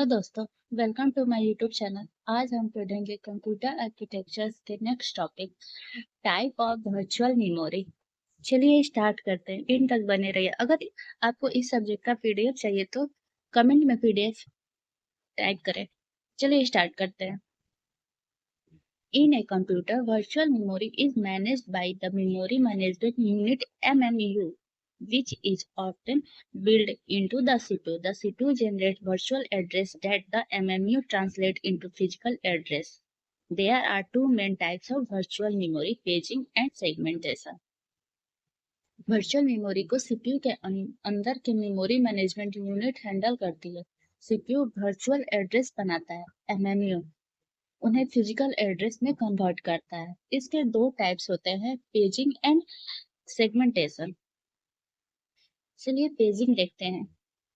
Hello दोस्तों, welcome to my YouTube channel. आज हम पढ़ेंगे कंप्यूटर आर्किटेक्चर के next topic, type of virtual memory. चलिए स्टार्ट करते हैं, इन तक बने रहिए। अगर आपको इस सब्जेक्ट का पीडीएफ चाहिए तो कमेंट में पीडीएफ टाइप करें। चलिए स्टार्ट करते हैं। In a computer, virtual memory is managed by the Memory Management Unit (MMU), which is often built into the CPU. The CPU generates virtual address that the MMU translates into physical address. There are two main types of virtual memory: paging and segmentation. Virtual memory को CPU के अंदर के memory management unit handle करती है। CPU virtual address बनाता है, MMU उन्हें physical address में कन्वर्ट करता है। इसके दो टाइप्स होते हैं, पेजिंग एंड सेगमेंटेशन। चलिए पेजिंग देखते हैं।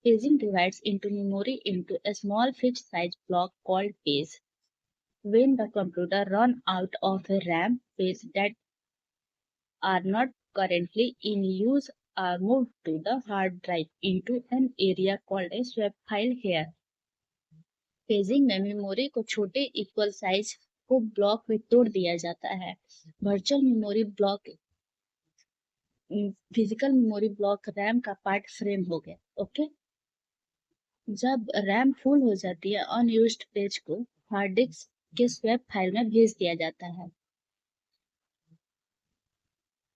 Paging divides into memory into a small fixed size block called page. When the computer run out of a RAM, page that are not currently in use are moved to the hard drive into an area called a swap file here. Paging में memory को छोटे equal size को block में तोड़ दिया जाता है। Virtual memory block physical memory block RAM का पार्ट फ्रेम हो गया। ओके, जब रैम फुल हो जाती है, अनयूज्ड पेज को हार्ड डिस्क के स्वैप फाइल में भेज दिया जाता है।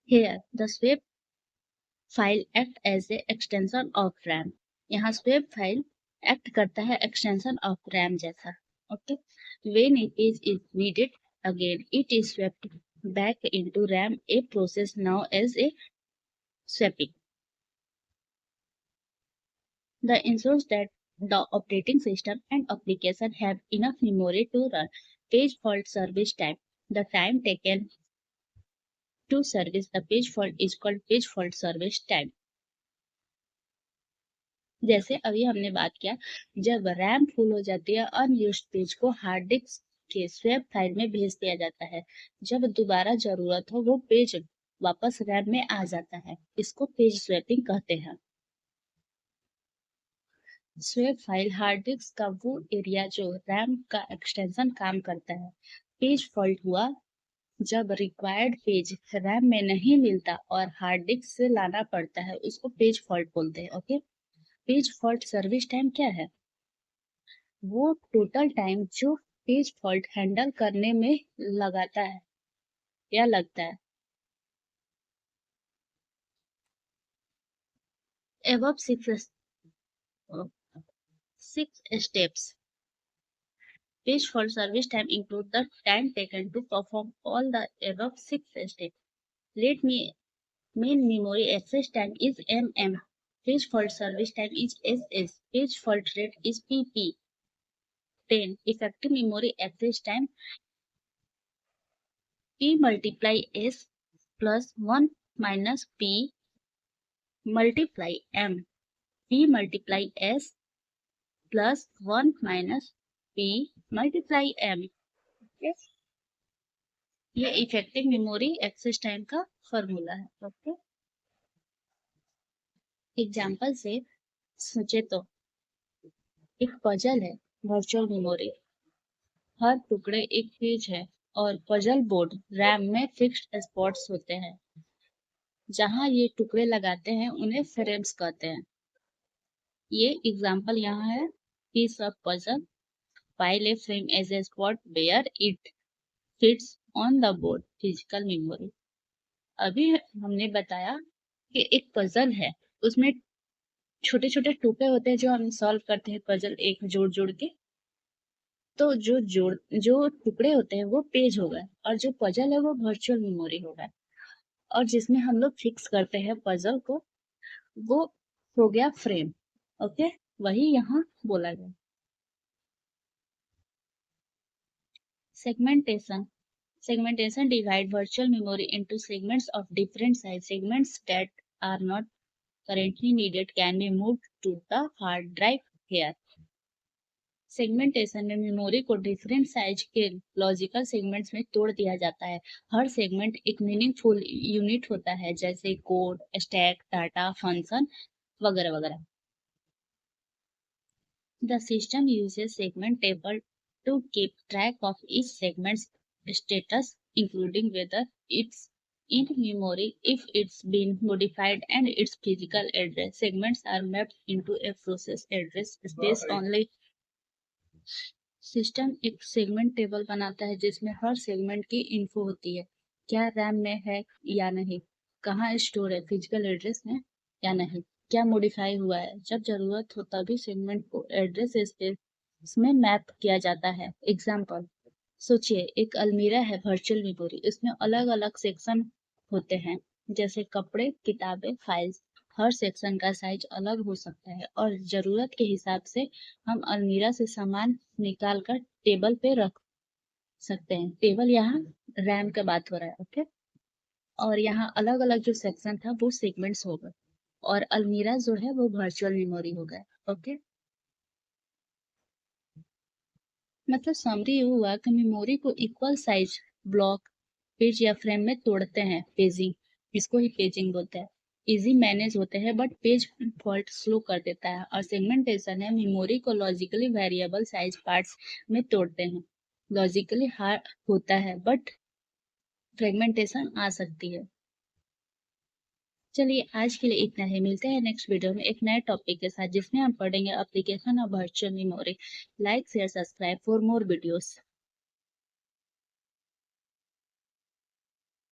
Here, the swap file act as a extension of RAM. यहाँ swap file act करता है extension of RAM जैसा। Okay, when a page is needed again, it is swapped back into RAM, a process known as a swapping. The ensures that the operating system and application have enough memory to run. Page fault service time. The time taken to service the page fault is called page fault service time. जैसे अभी हमने बात किया, जब RAM full हो जाती है, unused page को हार्ड डिस्क के स्वैप फाइल में भेज दिया जाता है। जब दोबारा जरूरत हो, वो पेज वापस रैम में आ जाता है। इसको पेज स्वैपिंग कहते हैं। स्वैप फाइल हार्ड डिस्क का वो एरिया जो रैम का एक्सटेंशन काम करता है। पेज फॉल्ट हुआ जब रिक्वायर्ड पेज रैम में नहीं मिलता और हार्ड डिस्क से लाना पड़ता है, उसको पेज फॉल्ट बोलते हैं। Okay, page fault service time क्या है? वो टोटल टाइम जो पेज फॉल्ट हैंडल करने में लगाता है या लगता है। above six steps. Page fault service time include the time taken to perform all the above six steps. Let me main memory access time is mm. Page fault service time is ss. Page fault rate is pp. 10. Effective memory access time p multiply s plus 1 minus p multiply m. p multiply s plus 1 minus p multiply m. Yes. ये effective memory access time का formula है। Okay, example से सोचे तो एक puzzle है, virtual memory, हर टुकड़े एक पेज है और पजल बोर्ड रैम में फिक्स्ड स्पॉट्स होते हैं। जहां ये टुकड़े लगाते हैं उन्हें फ्रेम्स कहते हैं। ये एग्जांपल यहाँ है, piece of puzzle fill a frame as a spot where it fits on the board, physical memory. अभी हमने बताया कि एक पजल है, उसमें छोटे छोटे टुकड़े होते हैं जो हम सॉल्व करते हैं पजल एक जोड़ जोड़ के। तो जो टुकड़े होते हैं वो पेज हो गए और जो पजल है वो वर्चुअल मेमोरी हो गया। और जिसमें हम लोग फिक्स करते हैं पजल को, वो हो गया फ्रेम। ओके, वही यहाँ बोला गया। Segmentation. Segmentation divide virtual memory into segments of different size. Segments that are not currently needed can be moved to the hard drive here. Segmentation में मेमोरी को डिफरेंट साइज के लॉजिकल सेगमेंट्स में तोड़ दिया जाता है। हर सेगमेंट एक meaningful unit होता है, जैसे कोड, स्टैक, डाटा, फंक्शन वगैरह वगैरह। The system uses segment table to keep track of each segment's status, including whether it's in memory, if it's been modified, and its physical address. Segments are mapped into a process address space only. System एक segment table बनाता है जिसमें हर segment की info होती है, क्या RAM में है या नहीं, कहाँ स्टोर है, फिजिकल एड्रेस में या नहीं, क्या मॉडिफाई हुआ है। जब जरूरत हो तभी सेगमेंट को एड्रेस स्पेस में मैप किया जाता है। एग्जाम्पल, सोचिए एक अलमीरा है वर्चुअल मेमोरी, इसमें अलग अलग सेक्शन होते हैं जैसे कपड़े, किताबें, फाइल्स। हर सेक्शन का साइज अलग हो सकता है और जरूरत के हिसाब से हम अलमीरा से सामान निकाल कर टेबल पे रख सकते हैं। टेबल यहाँ रैम का बात हो रहा है, ओके। और यहाँ अलग अलग जो सेक्शन था वो सेगमेंट्स हो गए और अलमीरा जो है वो वर्चुअल मेमोरी हो गया, ओके। मतलब समरी ये हुआ कि मेमोरी को इक्वल साइज ब्लॉक, पेज या फ्रेम में तोड़ते हैं, पेजिंग, इसको ही पेजिंग बोलते हैं। इजी मैनेज होते हैं बट पेज फॉल्ट स्लो कर देता है। और सेगमेंटेशन है मेमोरी को लॉजिकली वेरिएबल साइज पार्ट्स में तोड़ते हैं। लॉजिकली हार्ड होता है बट फ्रेगमेंटेशन आ सकती है। चलिए आज के लिए इतना ही, मिलते हैं नेक्स्ट वीडियो में एक नए टॉपिक के साथ जिसमें हम पढ़ेंगे application of virtual memory. Like share subscribe for more videos.